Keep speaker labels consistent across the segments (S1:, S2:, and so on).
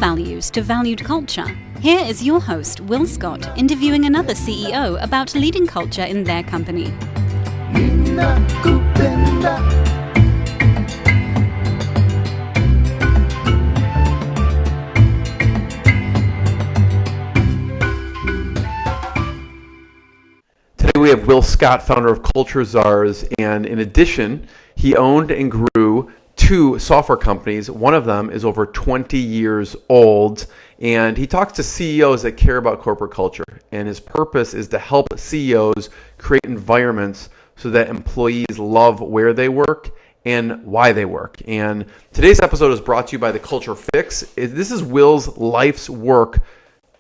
S1: values to valued culture. Here is your host, Will Scott, interviewing another CEO about leading culture in their company.
S2: Today we have Will Scott, founder of Culture Czars, and in addition, he owned and grew two software companies. One of them is over 20 years old, and he talks to CEOs that care about corporate culture. And his purpose is to help CEOs create environments so that employees love where they work and why they work. And today's episode is brought to you by The Culture Fix. This is Will's life's work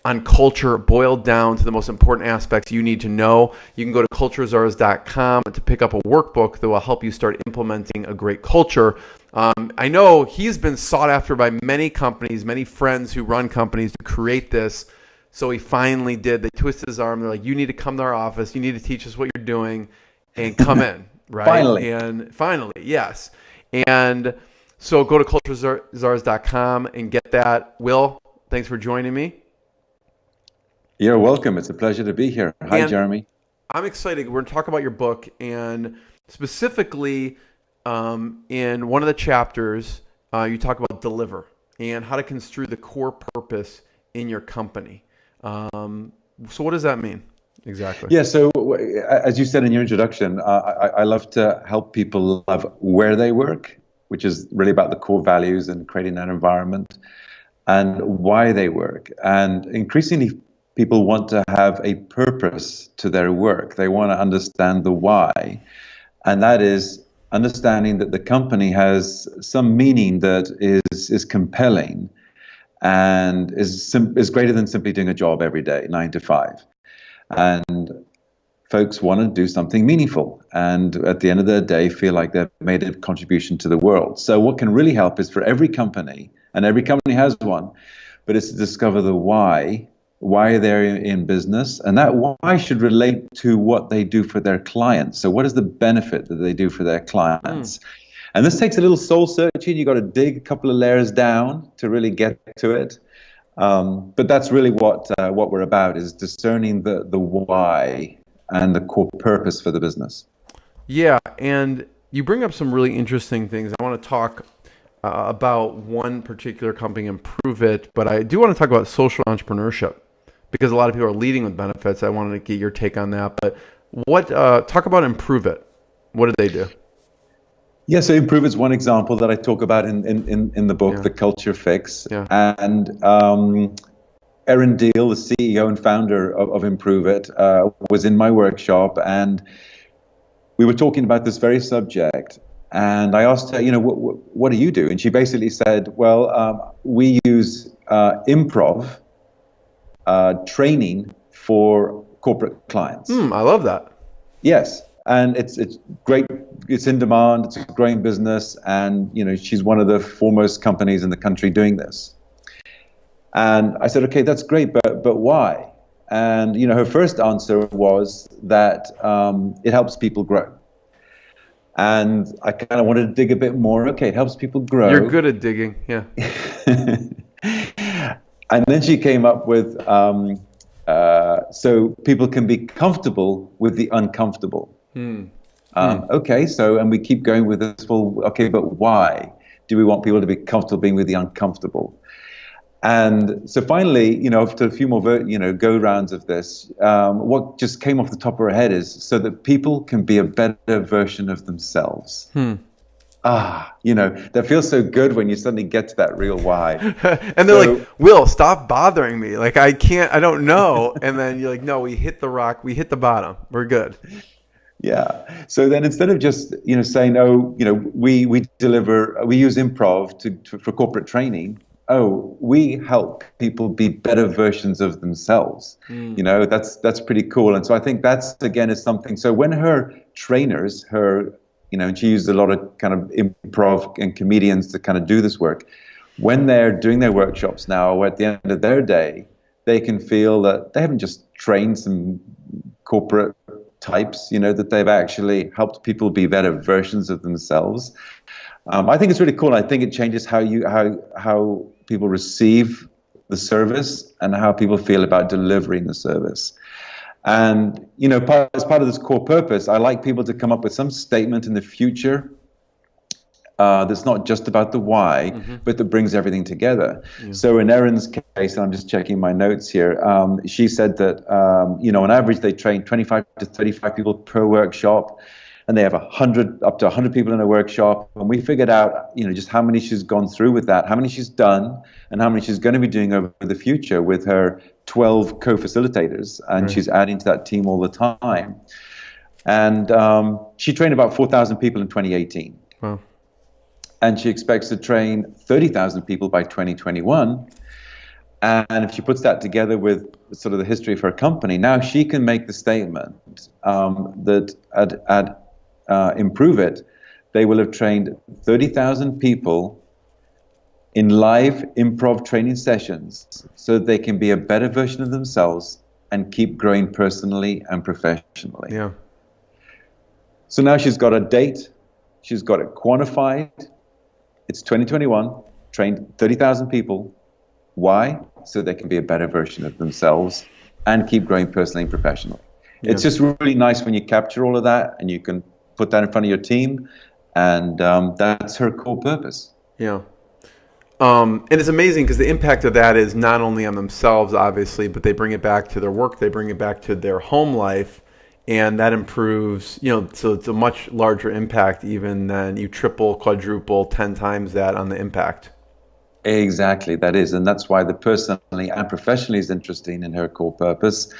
S2: on culture, boiled down to the most important aspects you need to know. You can go to culturezars.com to pick up a workbook that will help you start implementing a great culture. I know he's been sought after by many companies, many friends who run companies to create this. So he finally did. They twisted his arm. They're like, you need to come to our office. You need to teach us what you're doing and come in, right? Finally, yes. And so go to culturezars.com and get that. Will, thanks for joining me.
S3: You're welcome. It's a pleasure to be here. Hi,
S2: and
S3: Jeremy.
S2: I'm excited. We're going to talk about your book, and specifically in one of the chapters, you talk about deliver and how to construe the core purpose in your company. So what does that mean exactly?
S3: Yeah, so as you said in your introduction, I love to help people love where they work, which is really about the core values and creating that environment, and why they work. And increasingly, people want to have a purpose to their work. They want to understand the why. And that is understanding that the company has some meaning that is compelling and is greater than simply doing a job every day, 9 to 5. And folks want to do something meaningful. And at the end of the day, feel like they've made a contribution to the world. So what can really help is for every company, and every company has one, but it's to discover the why they're in business, and that why should relate to what they do for their clients. So what is the benefit that they do for their clients? And this takes a little soul searching. You got to dig a couple of layers down to really get to it. But that's really what we're about, is discerning the why and the core purpose for the business.
S2: Yeah, and you bring up some really interesting things. I want to talk about one particular company, Improve It, but I do want to talk about social entrepreneurship, because a lot of people are leading with benefits. I wanted to get your take on that. But talk about Improve It. What did they do?
S3: Yeah, so Improve is one example that I talk about in the book, The Culture Fix.
S2: Yeah.
S3: And Erin Deal, the CEO and founder of Improve It, was in my workshop, and we were talking about this very subject. And I asked her, what do you do? And she basically said, well, we use improv training for corporate clients.
S2: I love that.
S3: Yes, and it's great. It's in demand. It's a growing business, and she's one of the foremost companies in the country doing this. And I said, okay, that's great, but why? And her first answer was that it helps people grow. And I kind of wanted to dig a bit more. Okay, it helps people grow.
S2: You're good at digging, yeah.
S3: And then she came up with, so people can be comfortable with the uncomfortable. Okay, so, and we keep going with this, well, okay, but why do we want people to be comfortable being with the uncomfortable? And so finally, after a few more, go rounds of this, what just came off the top of her head is so that people can be a better version of themselves. That feels so good when you suddenly get to that real why.
S2: And they're like, Will, stop bothering me. Like, I don't know. And then you're like, no, we hit the rock. We hit the bottom. We're good.
S3: Yeah. So then instead of just, saying, we use improv for corporate training. We help people be better versions of themselves. That's pretty cool. And so I think that's, again, is something. So when her trainers, and she used a lot of kind of improv and comedians to kind of do this work. When they're doing their workshops now, or at the end of their day, they can feel that they haven't just trained some corporate types, that they've actually helped people be better versions of themselves. I think it's really cool. I think it changes how people receive the service and how people feel about delivering the service. And, as part of this core purpose, I like people to come up with some statement in the future that's not just about the why, but that brings everything together. Yeah. So in Erin's case, I'm just checking my notes here, she said that, on average, they train 25 to 35 people per workshop, and they have up to 100 people in a workshop. And we figured out, just how many she's gone through with that, how many she's done, and how many she's going to be doing over the future with her 12 co-facilitators. And she's adding to that team all the time. And she trained about 4,000 people in 2018. Wow. And she expects to train 30,000 people by 2021. And if she puts that together with sort of the history of her company, now she can make the statement that at Improve It, they will have trained 30,000 people in live improv training sessions so that they can be a better version of themselves and keep growing personally and professionally. Yeah. So now she's got a date, she's got it quantified. It's 2021, trained 30,000 people. Why? So they can be a better version of themselves and keep growing personally and professionally. Yeah. It's just really nice when you capture all of that and you can put that in front of your team, and that's her core purpose.
S2: Yeah. And it's amazing because the impact of that is not only on themselves, obviously, but they bring it back to their work, they bring it back to their home life, and that improves, so it's a much larger impact even than you triple, quadruple, 10 times that on the impact.
S3: Exactly, that is. And that's why the personally and professionally is interesting in her core purpose.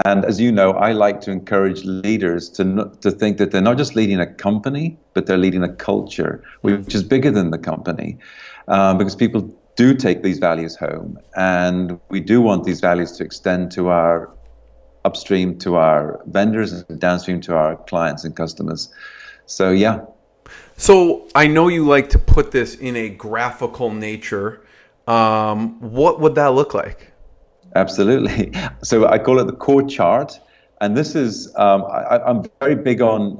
S3: And as you know, I like to encourage leaders to think that they're not just leading a company, but they're leading a culture, which is bigger than the company. Because people do take these values home. And we do want these values to extend to our upstream to our vendors and downstream to our clients and customers. So, yeah.
S2: So I know you like to put this in a graphical nature. What would that look like?
S3: Absolutely. So I call it the core chart. And this is, I'm very big on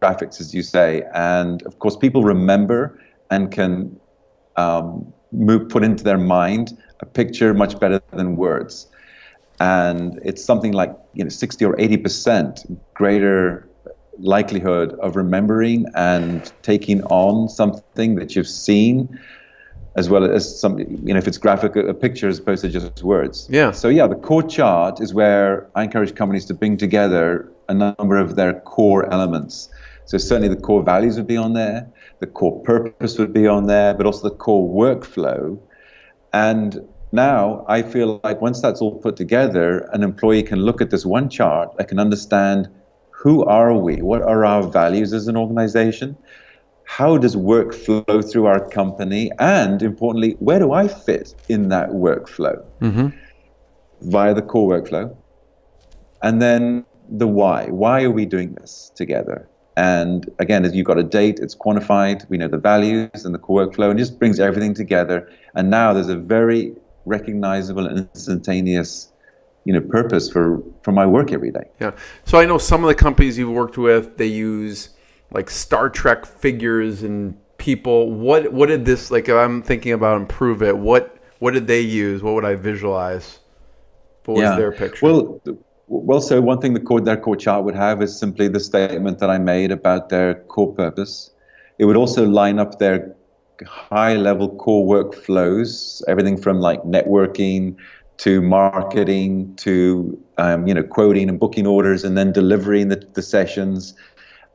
S3: graphics, as you say. And of course, people remember and can put into their mind a picture much better than words. And it's something like 60 or 80% greater likelihood of remembering and taking on something that you've seen, as well as some, if it's graphic, a picture as opposed to just words. Yeah. So yeah, the core chart is where I encourage companies to bring together a number of their core elements. So certainly the core values would be on there, the core purpose would be on there, but also the core workflow. And now I feel like once that's all put together, an employee can look at this one chart, I can understand who are we, what are our values as an organization, how does work flow through our company, and importantly, where do I fit in that workflow via the core workflow, and then the why are we doing this together? And again, as you've got a date, it's quantified, we know the values and the core workflow, and it just brings everything together. And now there's a very recognizable and instantaneous purpose for my work every day.
S2: Yeah. So I know some of the companies you've worked with, they use like Star Trek figures and people. What did this, like if I'm thinking about Improve It, what did they use? What would I visualize? What was their picture?
S3: Well, so one thing their core chart would have is simply the statement that I made about their core purpose. It would also line up their high-level core workflows, everything from like networking to marketing to quoting and booking orders, and then delivering the sessions,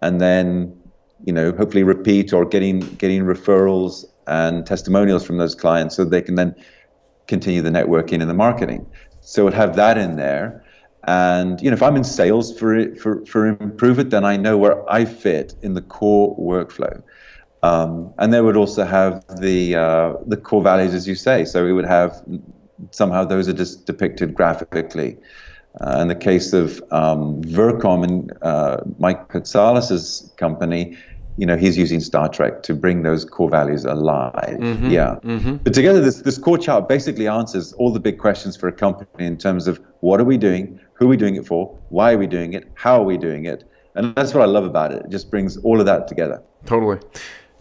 S3: and then hopefully repeat or getting referrals and testimonials from those clients, so they can then continue the networking and the marketing. So it'd have that in there. And if I'm in sales for Improve It, then I know where I fit in the core workflow. And they would also have the core values, as you say. So it would have somehow those are just depicted graphically. In the case of Vercom and Mike Katsalis's company, he's using Star Trek to bring those core values alive. But together, this core chart basically answers all the big questions for a company in terms of what are we doing, who are we doing it for, why are we doing it, how are we doing it, and that's what I love about it. It just brings all of that together.
S2: Totally.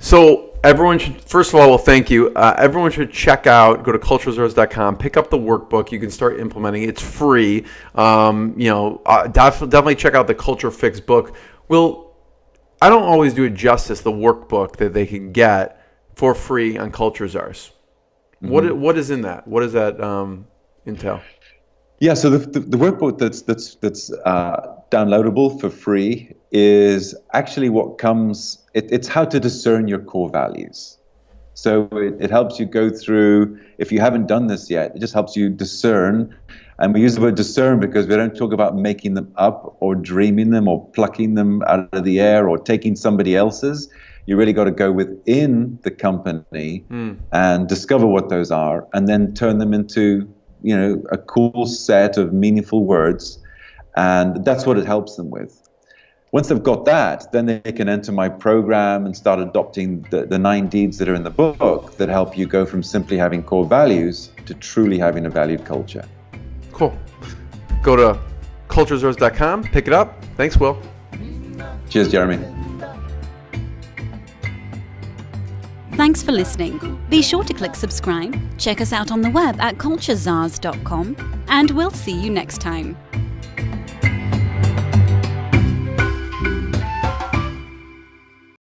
S2: So everyone should, first of all, well, thank you. Everyone should go to culturezeros.com, pick up the workbook. You can start implementing it. It's free. Definitely check out the Culture Fix book. I don't always do it justice, the workbook that they can get for free on Culture Czars. Mm-hmm. What is in that? What does that entail?
S3: Yeah, so the workbook that's downloadable for free is actually what comes. It's how to discern your core values. So it helps you go through. If you haven't done this yet, it just helps you discern. And we use the word discern because we don't talk about making them up or dreaming them or plucking them out of the air or taking somebody else's. You really got to go within the company and discover what those are, and then turn them into a cool set of meaningful words, and that's what it helps them with. Once they've got that, then they can enter my program and start adopting the 9 deeds that are in the book that help you go from simply having core values to truly having a valued culture.
S2: Cool. Go to culturezeros.com, pick it up. Thanks, Will.
S3: Cheers, Jeremy.
S1: Thanks for listening. Be sure to click subscribe, check us out on the web at culturezars.com, and we'll see you next time.